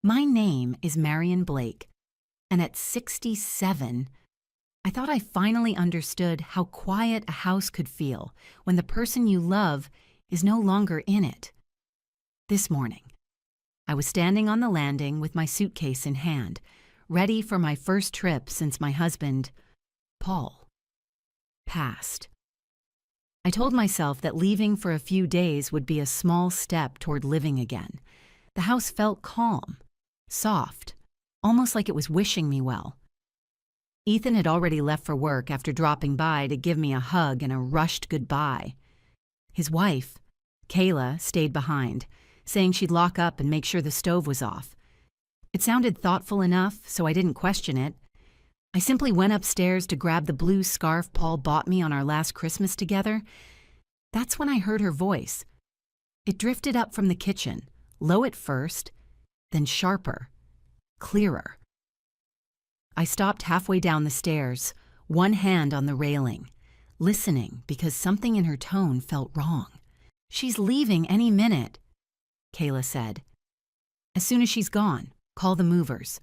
My name is Marion Blake, and at 67, I thought I finally understood how quiet a house could feel when the person you love is no longer in it. This morning, I was standing on the landing with my suitcase in hand, ready for my first trip since my husband, Paul, passed. I told myself that leaving for a few days would be a small step toward living again. The house felt calm, soft, almost like it was wishing me well. Ethan had already left for work after dropping by to give me a hug and a rushed goodbye. His wife, Kayla, stayed behind, saying she'd lock up and make sure the stove was off. It sounded thoughtful enough, so I didn't question it. I simply went upstairs to grab the blue scarf Paul bought me on our last Christmas together. That's when I heard her voice. It drifted up from the kitchen, low at first, then sharper, clearer. I stopped halfway down the stairs, one hand on the railing, listening because something in her tone felt wrong. "She's leaving any minute," Kayla said. "As soon as she's gone, call the movers.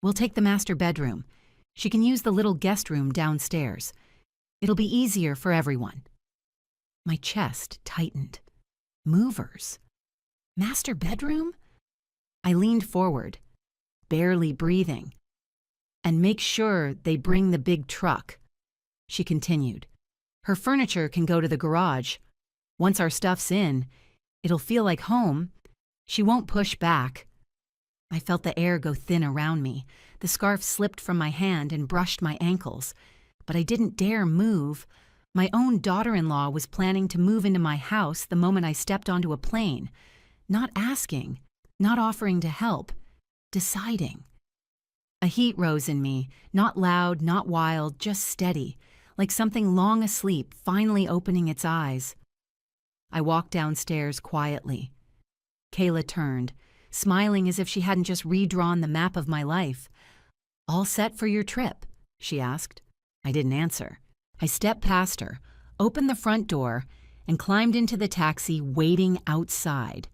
We'll take the master bedroom. She can use the little guest room downstairs. It'll be easier for everyone." My chest tightened. Movers? Master bedroom? I leaned forward, barely breathing. "And make sure they bring the big truck," she continued. "Her furniture can go to the garage. Once our stuff's in, it'll feel like home. She won't push back." I felt the air go thin around me. The scarf slipped from my hand and brushed my ankles. But I didn't dare move. My own daughter-in-law was planning to move into my house the moment I stepped onto a plane. Not asking, not offering to help, deciding. A heat rose in me, not loud, not wild, just steady, like something long asleep finally opening its eyes. I walked downstairs quietly. Kayla turned, smiling as if she hadn't just redrawn the map of my life. "All set for your trip?" she asked. I didn't answer. I stepped past her, opened the front door, and climbed into the taxi waiting outside.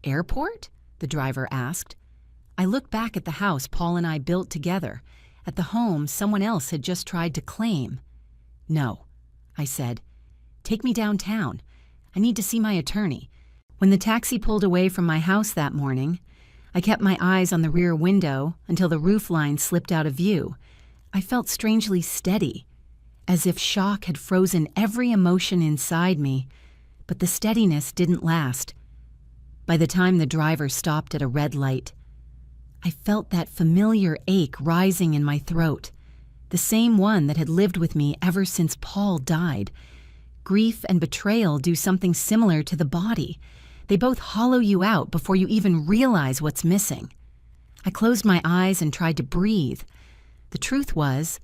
"Airport?" the driver asked. I looked back at the house Paul and I built together, at the home someone else had just tried to claim. "No," I said. "Take me downtown. I need to see my attorney." When the taxi pulled away from my house that morning, I kept my eyes on the rear window until the roofline slipped out of view. I felt strangely steady, as if shock had frozen every emotion inside me, but the steadiness didn't last. By the time the driver stopped at a red light, I felt that familiar ache rising in my throat, the same one that had lived with me ever since Paul died. Grief and betrayal do something similar to the body. They both hollow you out before you even realize what's missing. I closed my eyes and tried to breathe. The truth was,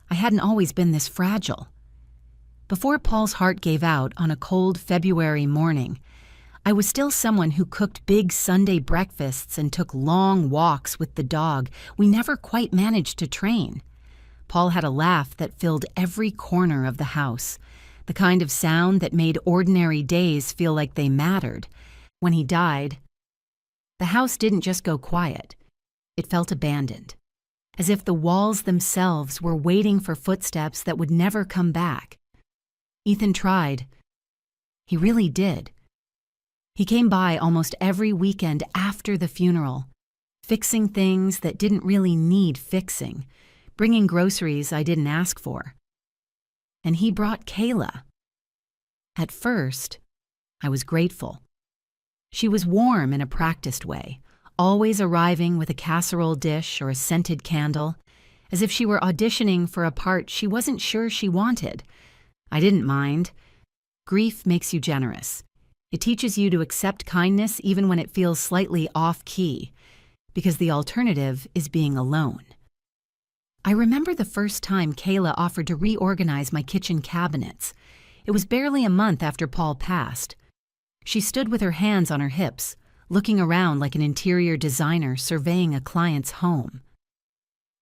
I hadn't always been this fragile. Before Paul's heart gave out on a cold February morning, I was still someone who cooked big Sunday breakfasts and took long walks with the dog we never quite managed to train. Paul had a laugh that filled every corner of the house, the kind of sound that made ordinary days feel like they mattered. When he died, the house didn't just go quiet. It felt abandoned, as if the walls themselves were waiting for footsteps that would never come back. Ethan tried. He really did. He came by almost every weekend after the funeral, fixing things that didn't really need fixing, bringing groceries I didn't ask for. And he brought Kayla. At first, I was grateful. She was warm in a practiced way, always arriving with a casserole dish or a scented candle, as if she were auditioning for a part she wasn't sure she wanted. I didn't mind. Grief makes you generous. It teaches you to accept kindness even when it feels slightly off-key, because the alternative is being alone. I remember the first time Kayla offered to reorganize my kitchen cabinets. It was barely a month after Paul passed. She stood with her hands on her hips, looking around like an interior designer surveying a client's home.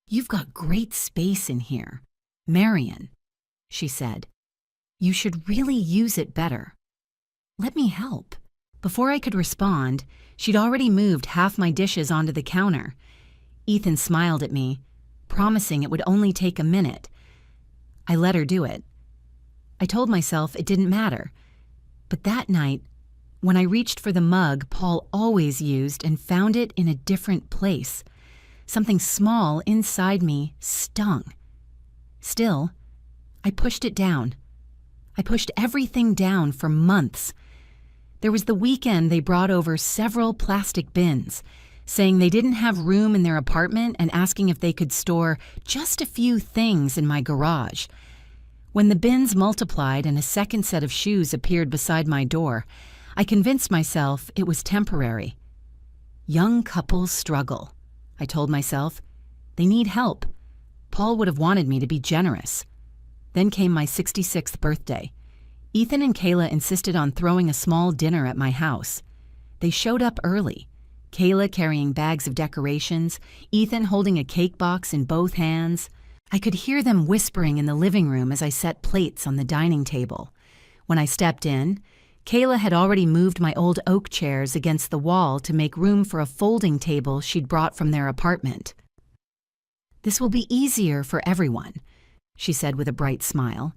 "You've got great space in here, Marion," she said. "You should really use it better." "Let me help," Before I could respond, she'd already moved half my dishes onto the counter. Ethan smiled at me, promising it would only take a minute. I let her do it. I told myself it didn't matter. But that night, when I reached for the mug Paul always used and found it in a different place, something small inside me stung. Still, I pushed it down. I pushed everything down for months. There was the weekend they brought over several plastic bins, saying they didn't have room in their apartment and asking if they could store just a few things in my garage. When the bins multiplied and a second set of shoes appeared beside my door, I convinced myself it was temporary. Young couples struggle, I told myself. They need help. Paul would have wanted me to be generous. Then came my 66th birthday. Ethan and Kayla insisted on throwing a small dinner at my house. They showed up early, Kayla carrying bags of decorations, Ethan holding a cake box in both hands. I could hear them whispering in the living room as I set plates on the dining table. When I stepped in, Kayla had already moved my old oak chairs against the wall to make room for a folding table she'd brought from their apartment. "This will be easier for everyone," she said with a bright smile.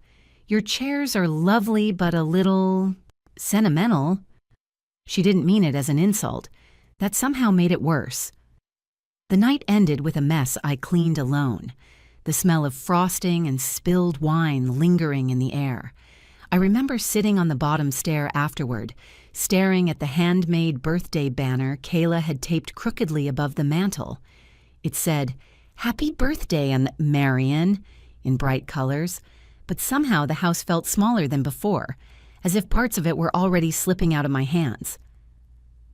"Your chairs are lovely but a little sentimental." She didn't mean it as an insult. That somehow made it worse. The night ended with a mess I cleaned alone, the smell of frosting and spilled wine lingering in the air. I remember sitting on the bottom stair afterward, staring at the handmade birthday banner Kayla had taped crookedly above the mantel. It said, "Happy birthday, Marion," in bright colors, but somehow the house felt smaller than before, as if parts of it were already slipping out of my hands.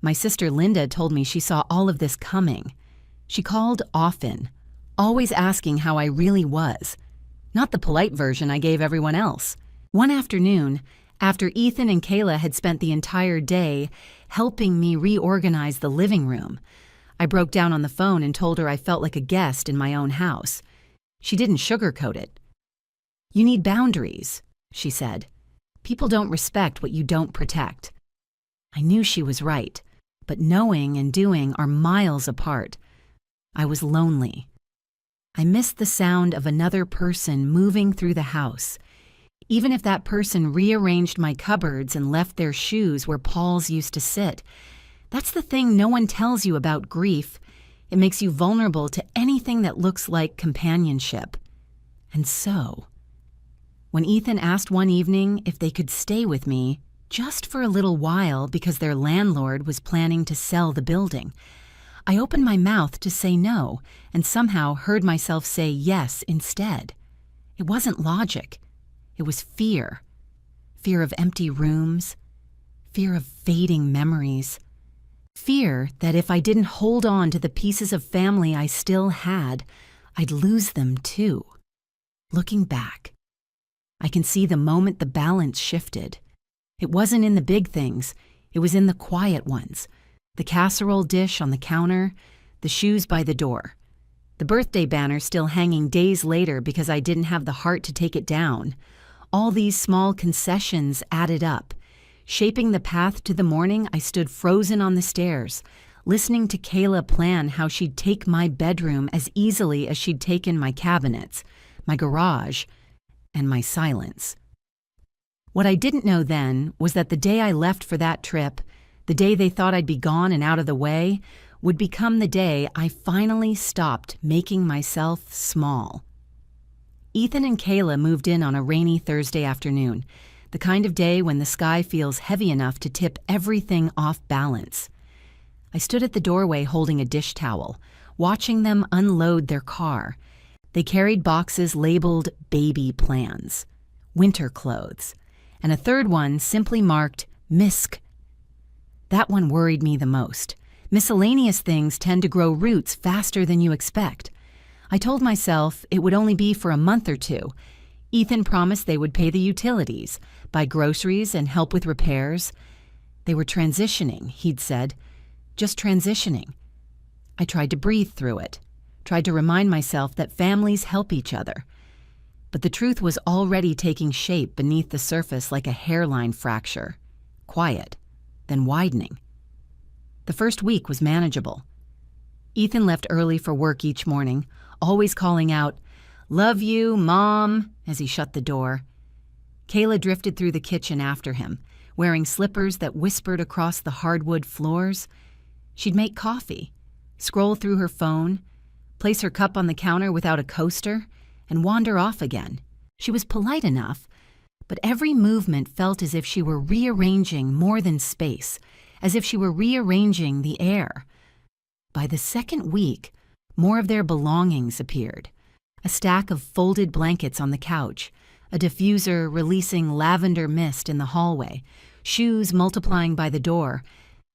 My sister Linda told me she saw all of this coming. She called often, always asking how I really was, not the polite version I gave everyone else. One afternoon, after Ethan and Kayla had spent the entire day helping me reorganize the living room, I broke down on the phone and told her I felt like a guest in my own house. She didn't sugarcoat it. "You need boundaries," she said. "People don't respect what you don't protect." I knew she was right, but knowing and doing are miles apart. I was lonely. I missed the sound of another person moving through the house, even if that person rearranged my cupboards and left their shoes where Paul's used to sit. That's the thing no one tells you about grief. It makes you vulnerable to anything that looks like companionship. And so, when Ethan asked one evening if they could stay with me just for a little while because their landlord was planning to sell the building, I opened my mouth to say no and somehow heard myself say yes instead. It wasn't logic. It was fear. Fear of empty rooms. Fear of fading memories. Fear that if I didn't hold on to the pieces of family I still had, I'd lose them too. Looking back, I can see the moment the balance shifted. It wasn't in the big things, it was in the quiet ones. The casserole dish on the counter, the shoes by the door. The birthday banner still hanging days later because I didn't have the heart to take it down. All these small concessions added up, shaping the path to the morning I stood frozen on the stairs, listening to Kayla plan how she'd take my bedroom as easily as she'd taken my cabinets, my garage, and my silence. What I didn't know then was that the day I left for that trip, the day they thought I'd be gone and out of the way, would become the day I finally stopped making myself small. Ethan and Kayla moved in on a rainy Thursday afternoon, the kind of day when the sky feels heavy enough to tip everything off balance. I stood at the doorway holding a dish towel, watching them unload their car. They carried boxes labeled baby plans, winter clothes, and a third one simply marked MISC. That one worried me the most. Miscellaneous things tend to grow roots faster than you expect. I told myself it would only be for a month or two. Ethan promised they would pay the utilities, buy groceries, and help with repairs. They were transitioning, he'd said. Just transitioning. I tried to breathe through it, tried to remind myself that families help each other. But the truth was already taking shape beneath the surface like a hairline fracture. Quiet. then widening. The first week was manageable. Ethan left early for work each morning, always calling out, "Love you, Mom," as he shut the door. Kayla drifted through the kitchen after him, wearing slippers that whispered across the hardwood floors. She'd make coffee, scroll through her phone, place her cup on the counter without a coaster, and wander off again. She was polite enough, but every movement felt as if she were rearranging more than space, as if she were rearranging the air. By the second week, more of their belongings appeared. A stack of folded blankets on the couch, a diffuser releasing lavender mist in the hallway, shoes multiplying by the door.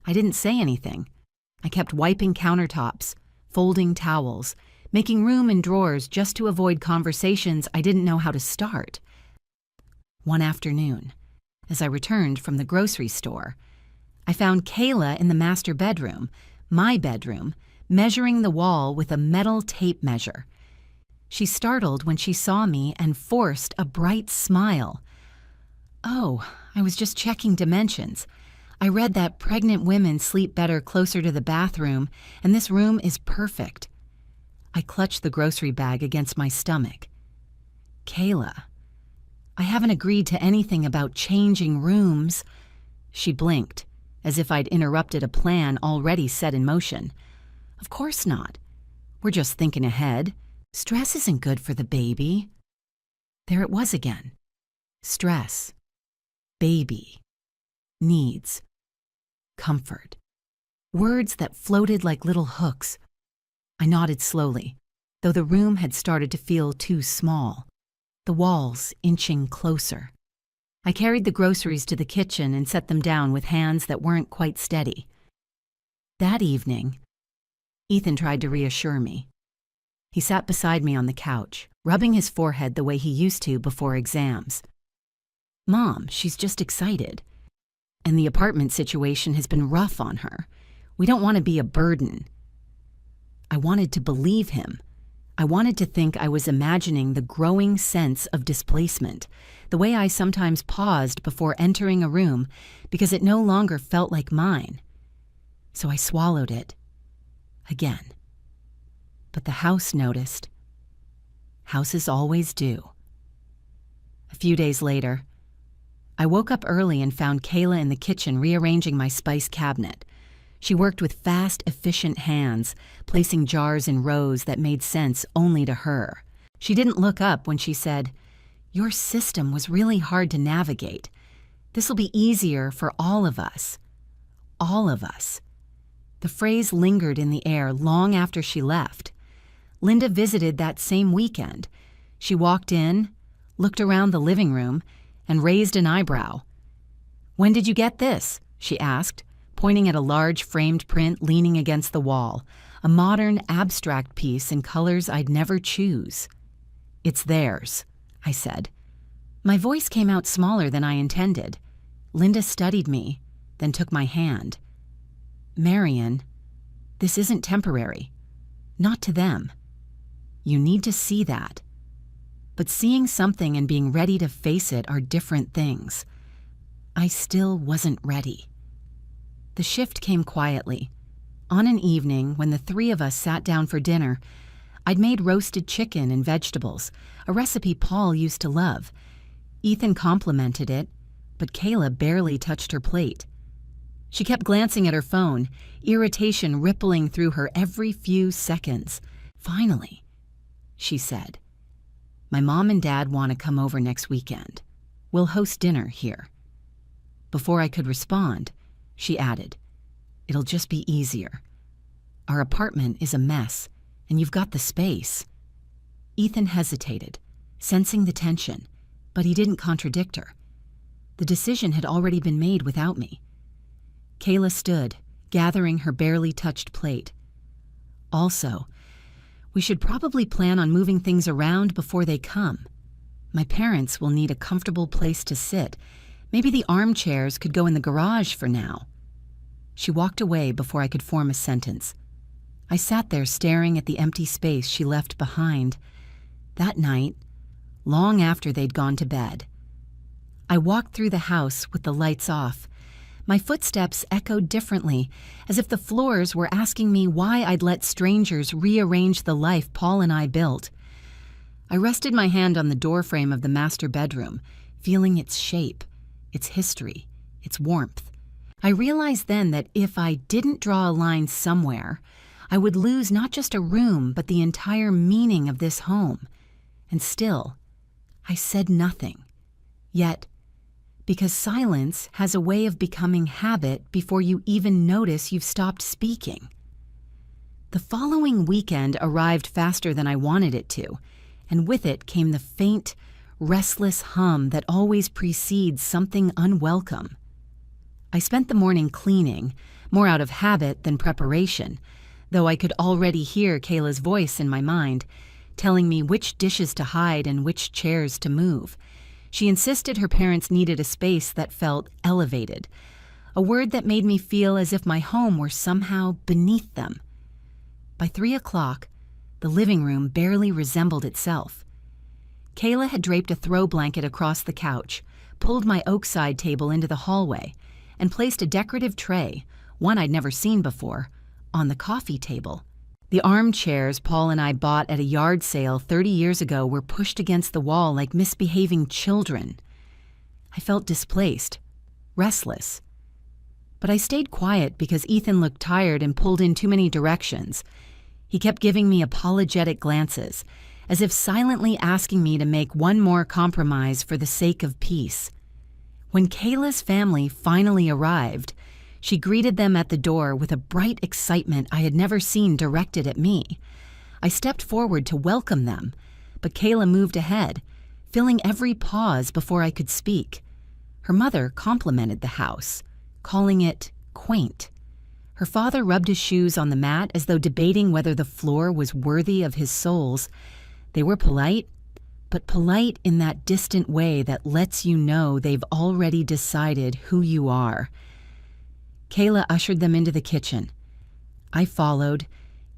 I didn't say anything. I kept wiping countertops, folding towels, making room in drawers just to avoid conversations I didn't know how to start. One afternoon, as I returned from the grocery store, I found Kayla in the master bedroom, my bedroom, measuring the wall with a metal tape measure. She startled when she saw me and forced a bright smile. "Oh, I was just checking dimensions. I read that pregnant women sleep better closer to the bathroom, and this room is perfect." I clutched the grocery bag against my stomach. "Kayla, I haven't agreed to anything about changing rooms." She blinked, as if I'd interrupted a plan already set in motion. "Of course not. We're just thinking ahead. Stress isn't good for the baby." There it was again. Stress. Baby. Needs. Comfort. Words that floated like little hooks. I nodded slowly, though the room had started to feel too small, the walls inching closer. I carried the groceries to the kitchen and set them down with hands that weren't quite steady. That evening, Ethan tried to reassure me. He sat beside me on the couch, rubbing his forehead the way he used to before exams. "Mom, she's just excited. And the apartment situation has been rough on her. We don't want to be a burden." I wanted to believe him. I wanted to think I was imagining the growing sense of displacement, the way I sometimes paused before entering a room because it no longer felt like mine. So I swallowed it. Again. But the house noticed. Houses always do. A few days later, I woke up early and found Kayla in the kitchen rearranging my spice cabinet. She worked with fast, efficient hands, placing jars in rows that made sense only to her. She didn't look up when she said, "Your system was really hard to navigate. This'll be easier for all of us." All of us. The phrase lingered in the air long after she left. Linda visited that same weekend. She walked in, looked around the living room, and raised an eyebrow. "When did you get this?" she asked, pointing at a large framed print leaning against the wall, a modern abstract piece in colors I'd never choose. "It's theirs," I said. My voice came out smaller than I intended. Linda studied me, then took my hand. "Marian, this isn't temporary. Not to them. You need to see that. But seeing something and being ready to face it are different things." I still wasn't ready. The shift came quietly. On an evening when the three of us sat down for dinner, I'd made roasted chicken and vegetables, a recipe Paul used to love. Ethan complimented it, but Kayla barely touched her plate. She kept glancing at her phone, irritation rippling through her every few seconds. "Finally," she said, "my mom and dad want to come over next weekend. We'll host dinner here." Before I could respond, she added, "It'll just be easier. Our apartment is a mess, and you've got the space." Ethan hesitated, sensing the tension, but he didn't contradict her. The decision had already been made without me. Kayla stood, gathering her barely touched plate. "Also, we should probably plan on moving things around before they come. My parents will need a comfortable place to sit. Maybe the armchairs could go in the garage for now." She walked away before I could form a sentence. I sat there staring at the empty space she left behind. That night, long after they'd gone to bed, I walked through the house with the lights off, My footsteps echoed differently, as if the floors were asking me why I'd let strangers rearrange the life Paul and I built. I rested my hand on the doorframe of the master bedroom, feeling its shape, its history, its warmth. I realized then that if I didn't draw a line somewhere, I would lose not just a room, but the entire meaning of this home. And still, I said nothing. Yet, because silence has a way of becoming habit before you even notice you've stopped speaking. The following weekend arrived faster than I wanted it to, and with it came the faint, restless hum that always precedes something unwelcome. I spent the morning cleaning, more out of habit than preparation, though I could already hear Kayla's voice in my mind, telling me which dishes to hide and which chairs to move. She insisted her parents needed a space that felt elevated, a word that made me feel as if my home were somehow beneath them. By 3 o'clock, the living room barely resembled itself. Kayla had draped a throw blanket across the couch, pulled my oak side table into the hallway, and placed a decorative tray, one I'd never seen before, on the coffee table. The armchairs Paul and I bought at a yard sale 30 years ago were pushed against the wall like misbehaving children. I felt displaced, restless. But I stayed quiet because Ethan looked tired and pulled in too many directions. He kept giving me apologetic glances, as if silently asking me to make one more compromise for the sake of peace. When Kayla's family finally arrived, she greeted them at the door with a bright excitement I had never seen directed at me. I stepped forward to welcome them, but Kayla moved ahead, filling every pause before I could speak. Her mother complimented the house, calling it quaint. Her father rubbed his shoes on the mat as though debating whether the floor was worthy of his soles. They were polite, but polite in that distant way that lets you know they've already decided who you are. Kayla ushered them into the kitchen. I followed,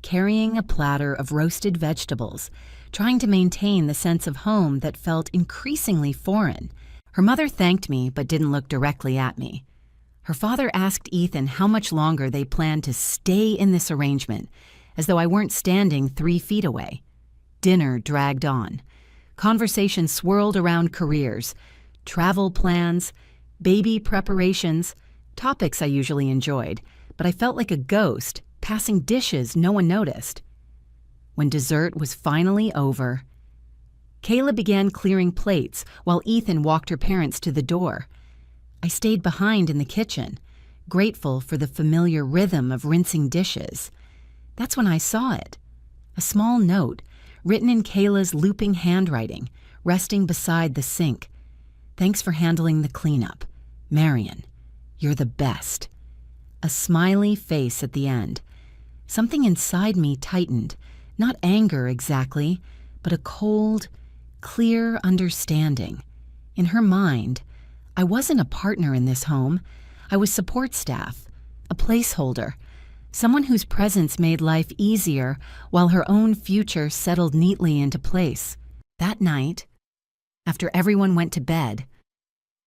carrying a platter of roasted vegetables, trying to maintain the sense of home that felt increasingly foreign. Her mother thanked me but didn't look directly at me. Her father asked Ethan how much longer they planned to stay in this arrangement, as though I weren't standing 3 feet away. Dinner dragged on. Conversation swirled around careers, travel plans, baby preparations, topics I usually enjoyed, but I felt like a ghost, passing dishes no one noticed. When dessert was finally over, Kayla began clearing plates while Ethan walked her parents to the door. I stayed behind in the kitchen, grateful for the familiar rhythm of rinsing dishes. That's when I saw it. A small note, written in Kayla's looping handwriting, resting beside the sink. "Thanks for handling the cleanup. Marion, you're the best." A smiley face at the end. Something inside me tightened, not anger exactly, but a cold, clear understanding. In her mind, I wasn't a partner in this home. I was support staff, a placeholder, someone whose presence made life easier while her own future settled neatly into place. That night, after everyone went to bed,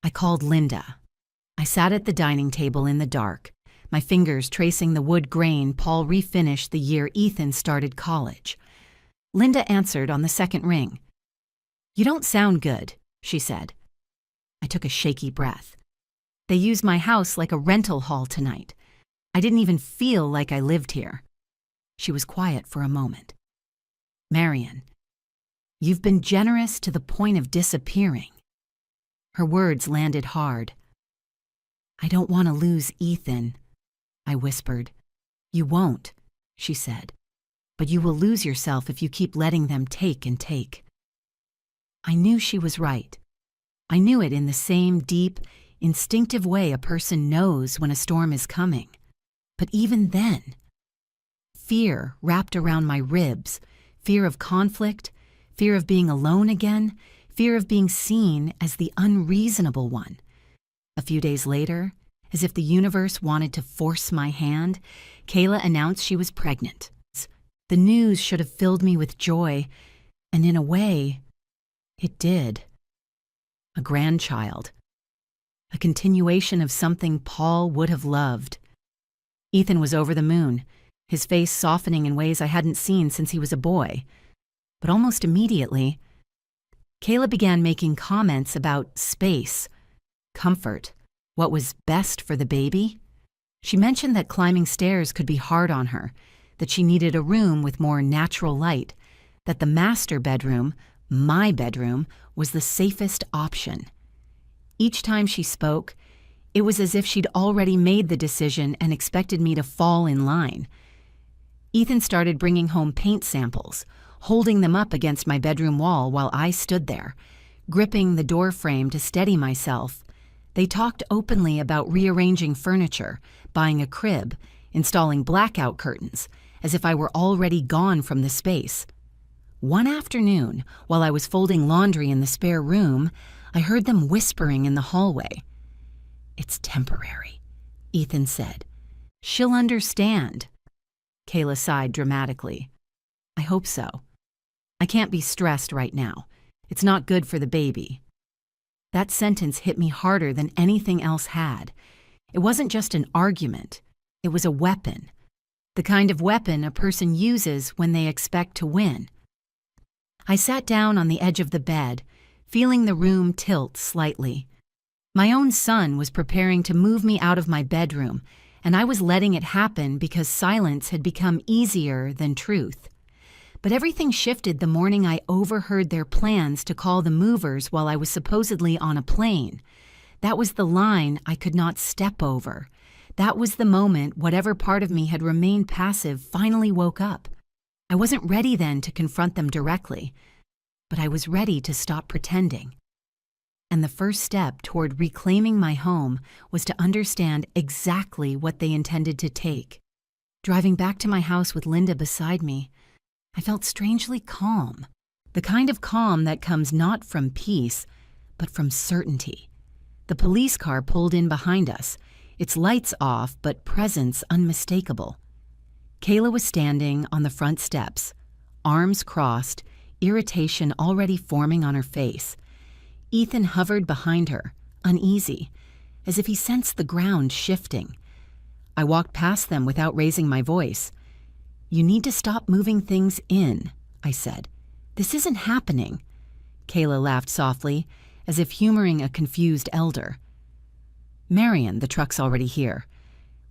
I called Linda. I sat at the dining table in the dark, my fingers tracing the wood grain Paul refinished the year Ethan started college. Linda answered on the second ring. "You don't sound good," she said. I took a shaky breath. "They used my house like a rental hall tonight. I didn't even feel like I lived here." She was quiet for a moment. "Marion, you've been generous to the point of disappearing." Her words landed hard. "I don't want to lose Ethan," I whispered. "You won't," she said, "but you will lose yourself if you keep letting them take and take." I knew she was right. I knew it in the same deep, instinctive way a person knows when a storm is coming. But even then, fear wrapped around my ribs, fear of conflict, fear of being alone again, fear of being seen as the unreasonable one. A few days later, as if the universe wanted to force my hand, Kayla announced she was pregnant. The news should have filled me with joy, and in a way, it did. A grandchild. a continuation of something Paul would have loved. Ethan was over the moon, his face softening in ways I hadn't seen since he was a boy. But almost immediately, Kayla began making comments about space, comfort, what was best for the baby. She mentioned that climbing stairs could be hard on her, that she needed a room with more natural light, that the master bedroom, my bedroom, was the safest option. Each time she spoke, it was as if she'd already made the decision and expected me to fall in line. Ethan started bringing home paint samples, holding them up against my bedroom wall while I stood there, gripping the door frame to steady myself. They talked openly about rearranging furniture, buying a crib, installing blackout curtains, as if I were already gone from the space. One afternoon, while I was folding laundry in the spare room, I heard them whispering in the hallway. "It's temporary," Ethan said. "She'll understand." Kayla sighed dramatically. "I hope so. I can't be stressed right now. It's not good for the baby." That sentence hit me harder than anything else had. It wasn't just an argument. It was a weapon. The kind of weapon a person uses when they expect to win. I sat down on the edge of the bed, feeling the room tilt slightly. My own son was preparing to move me out of my bedroom, and I was letting it happen because silence had become easier than truth. But everything shifted the morning I overheard their plans to call the movers while I was supposedly on a plane. That was the line I could not step over. That was the moment whatever part of me had remained passive finally woke up. I wasn't ready then to confront them directly, but I was ready to stop pretending. And the first step toward reclaiming my home was to understand exactly what they intended to take. Driving back to my house with Linda beside me, I felt strangely calm, the kind of calm that comes not from peace, but from certainty. The police car pulled in behind us, its lights off but presence unmistakable. Kayla was standing on the front steps, arms crossed, irritation already forming on her face. Ethan hovered behind her, uneasy, as if he sensed the ground shifting. I walked past them without raising my voice. "You need to stop moving things in," I said. "This isn't happening." Kayla laughed softly, as if humoring a confused elder. "Marion, the truck's already here.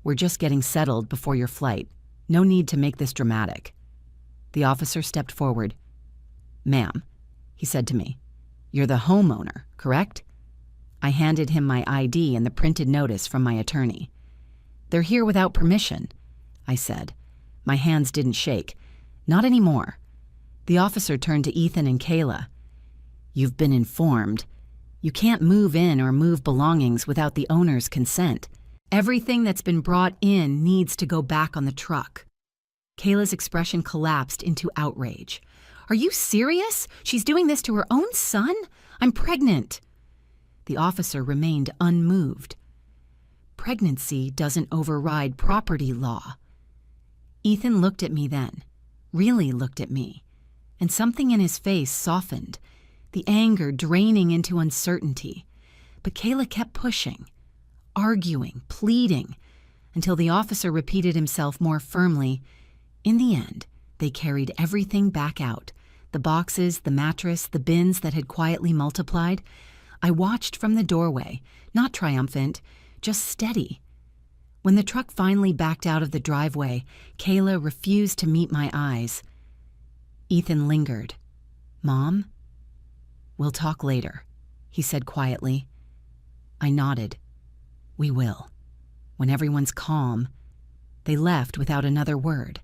We're just getting settled before your flight. No need to make this dramatic." The officer stepped forward. "Ma'am," he said to me, "you're the homeowner, correct?" I handed him my ID and the printed notice from my attorney. "They're here without permission," I said. My hands didn't shake. "Not anymore." The officer turned to Ethan and Kayla. "You've been informed. You can't move in or move belongings without the owner's consent. Everything that's been brought in needs to go back on the truck." Kayla's expression collapsed into outrage. "Are you serious? She's doing this to her own son? I'm pregnant." The officer remained unmoved. "Pregnancy doesn't override property law." Ethan looked at me then, really looked at me, and something in his face softened, the anger draining into uncertainty. But Kayla kept pushing, arguing, pleading, until the officer repeated himself more firmly. In the end, they carried everything back out, the boxes, the mattress, the bins that had quietly multiplied. I watched from the doorway, not triumphant, just steady. When the truck finally backed out of the driveway, Kayla refused to meet my eyes. Ethan lingered. "Mom?" "We'll talk later," he said quietly. I nodded. "We will. When everyone's calm." They left without another word.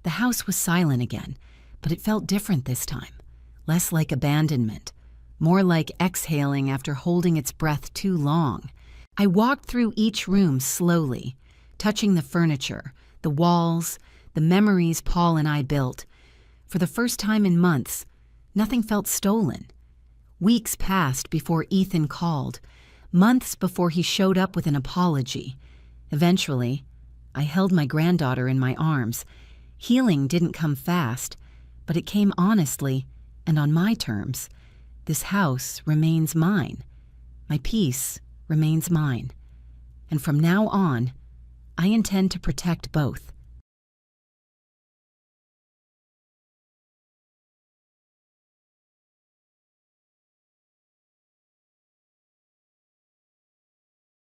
The house was silent again, but it felt different this time, less like abandonment, more like exhaling after holding its breath too long. I walked through each room slowly, touching the furniture, the walls, the memories Paul and I built. For the first time in months, nothing felt stolen. Weeks passed before Ethan called, months before he showed up with an apology. Eventually, I held my granddaughter in my arms. Healing didn't come fast, but it came honestly and on my terms. This house remains mine. My peace remains mine. And from now on, I intend to protect both.